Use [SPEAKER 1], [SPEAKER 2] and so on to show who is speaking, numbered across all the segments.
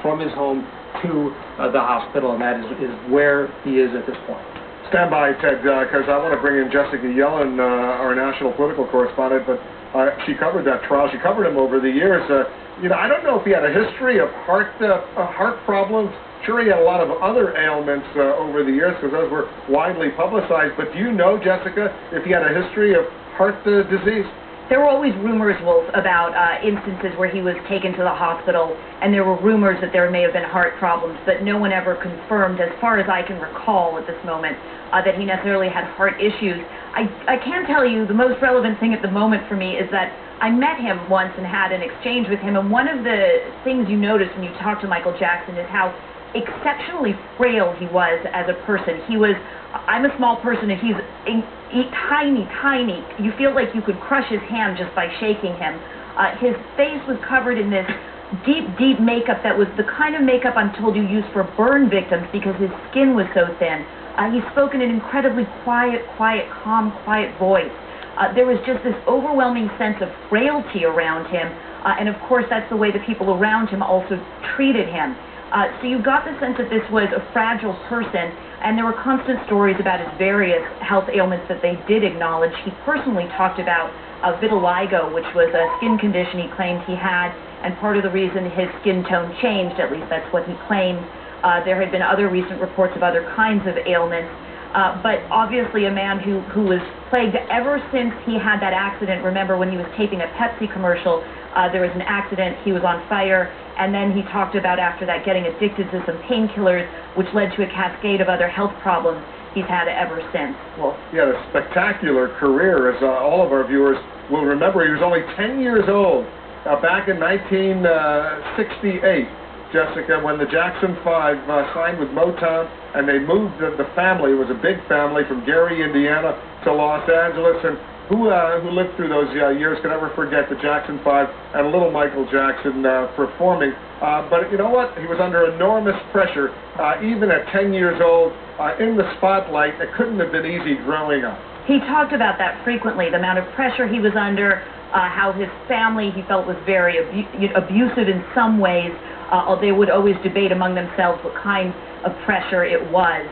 [SPEAKER 1] from his home to the hospital, and that is where he is at this point.
[SPEAKER 2] Stand by, Ted, because I want to bring in Jessica Yellen, our national political correspondent, but she covered that trial. She covered him over the years. I don't know if he had a history of heart problems. Sure, he had a lot of other ailments over the years because those were widely publicized. But do you know, Jessica, if he had a history of heart disease?
[SPEAKER 3] There were always rumors, Wolf, about instances where he was taken to the hospital, and there were rumors that there may have been heart problems, but no one ever confirmed, as far as I can recall at this moment, that he necessarily had heart issues. I can tell you the most relevant thing at the moment for me is that I met him once and had an exchange with him, and one of the things you notice when you talk to Michael Jackson is how exceptionally frail he was as a person. I'm a small person, and he's tiny. You feel like you could crush his hand just by shaking him. His face was covered in this deep makeup that was the kind of makeup I'm told you use for burn victims because his skin was so thin. He spoke in an incredibly quiet, calm, quiet voice. There was just this overwhelming sense of frailty around him, and of course that's the way the people around him also treated him. So you got the sense that this was a fragile person, and there were constant stories about his various health ailments that they did acknowledge. He personally talked about vitiligo, which was a skin condition he claimed he had, and part of the reason his skin tone changed, at least that's what he claimed. There had been other recent reports of other kinds of ailments, but obviously a man who was plagued ever since he had that accident. Remember when he was taping a Pepsi commercial, there was an accident, he was on fire, and then he talked about after that getting addicted to some painkillers, which led to a cascade of other health problems he's had ever since. Well,
[SPEAKER 2] he had a spectacular career, as all of our viewers will remember. He was only 10 years old back in 1968, Jessica, when the Jackson 5 signed with Motown, and they moved the family. It was a big family from Gary, Indiana to Los Angeles, and who lived through those years can ever forget the Jackson 5 and little Michael Jackson performing. But you know what? He was under enormous pressure, even at 10 years old, in the spotlight. It couldn't have been easy growing up.
[SPEAKER 3] He talked about that frequently, the amount of pressure he was under, how his family, he felt, was very abusive in some ways. They would always debate among themselves what kind of pressure it was.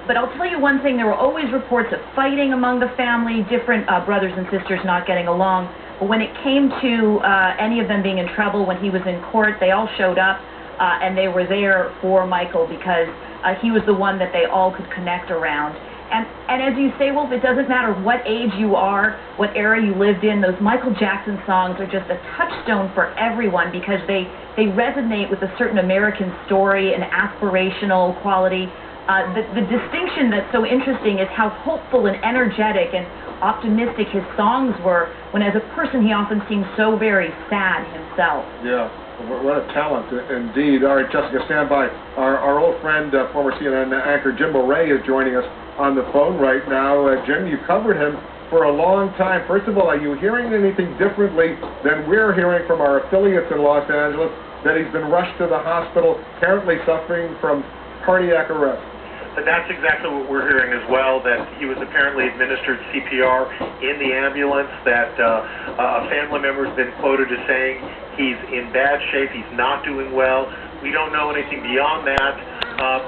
[SPEAKER 3] But I'll tell you one thing, there were always reports of fighting among the family, different brothers and sisters not getting along. But when it came to any of them being in trouble when he was in court, they all showed up, and they were there for Michael because he was the one that they all could connect around. And as you say, Wolf, it doesn't matter what age you are, what era you lived in, those Michael Jackson songs are just a touchstone for everyone because they resonate with a certain American story, an aspirational quality. The distinction that's so interesting is how hopeful and energetic and optimistic his songs were, when as a person he often seemed so very sad himself.
[SPEAKER 2] Yeah, what a talent indeed. All right, Jessica, stand by. Our old friend, former CNN anchor Jim Moret is joining us on the phone right now. Jim, you covered him for a long time. First of all, are you hearing anything differently than we're hearing from our affiliates in Los Angeles, that he's been rushed to the hospital, apparently suffering from cardiac arrest?
[SPEAKER 4] That's exactly what we're hearing as well, that he was apparently administered CPR in the ambulance, that a family member has been quoted as saying he's in bad shape, he's not doing well. We don't know anything beyond that, but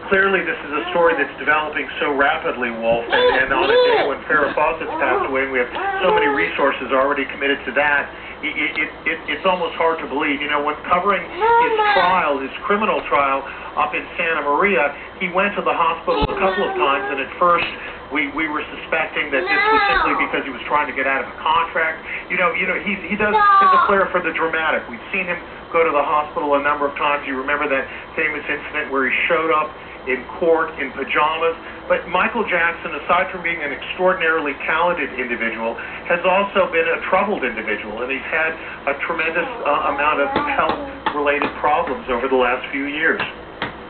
[SPEAKER 4] clearly this is a story that's developing so rapidly, Wolf, and on a day when Farrah Fawcett's passed away and we have so many resources already committed to that, it's almost hard to believe. You know, when covering his trial, his criminal trial up in Santa Maria, he went to the hospital a couple of times, and at first we were suspecting that this was simply because he was trying to get out of a contract. You know, he does have a flair for the dramatic. We've seen him go to the hospital a number of times. You remember that famous incident where he showed up in court in pajamas. But Michael Jackson, aside from being an extraordinarily talented individual, has also been a troubled individual, and he's had a tremendous amount of health-related problems over the last few years.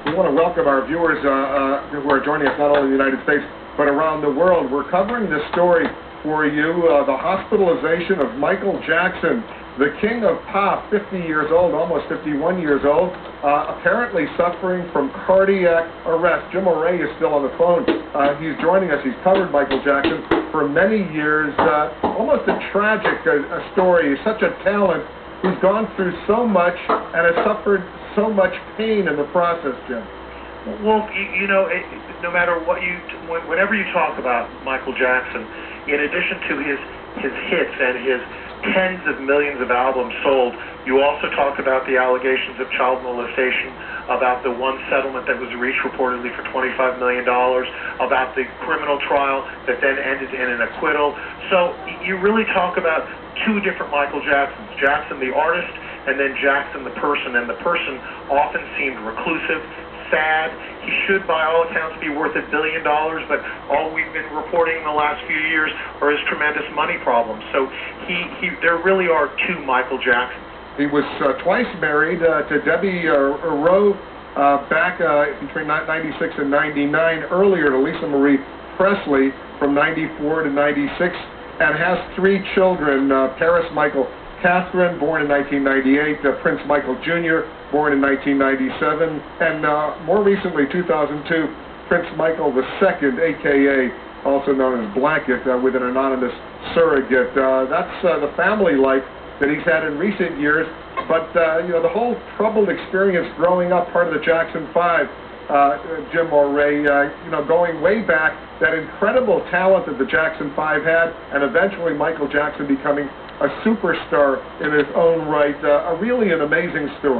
[SPEAKER 2] We want to welcome our viewers who are joining us not only in the United States, but around the world. We're covering this story for you, the hospitalization of Michael Jackson, the king of pop, 50 years old, almost 51 years old, apparently suffering from cardiac arrest. Jim Moret is still on the phone. He's joining us. He's covered Michael Jackson for many years. Almost a tragic story. He's such a talent, who's gone through so much and has suffered so much pain in the process, Jim.
[SPEAKER 4] Well, no matter what whenever you talk about Michael Jackson, in addition to his hits and his tens of millions of albums sold, you also talk about the allegations of child molestation, about the one settlement that was reached reportedly for $25 million, about the criminal trial that then ended in an acquittal. So you really talk about two different Michael Jacksons, Jackson the artist and then Jackson the person, and the person often seemed reclusive, sad. He should, by all accounts, be worth $1 billion, but all we've been reporting in the last few years are his tremendous money problems. So there really are two Michael Jacksons.
[SPEAKER 2] He was twice married to Debbie Rowe back between 96 and 99, earlier to Lisa Marie Presley from 94 to 96, and has 3 children, Paris Michael Catherine, born in 1998, Prince Michael Jr., born in 1997, and more recently, 2002, Prince Michael II, a.k.a. also known as Blanket, with an anonymous surrogate. That's the family life that he's had in recent years, but the whole troubled experience growing up, part of the Jackson 5, Jim or Ray, going way back, that incredible talent that the Jackson 5 had, and eventually Michael Jackson becoming a superstar in his own right. Really an amazing story.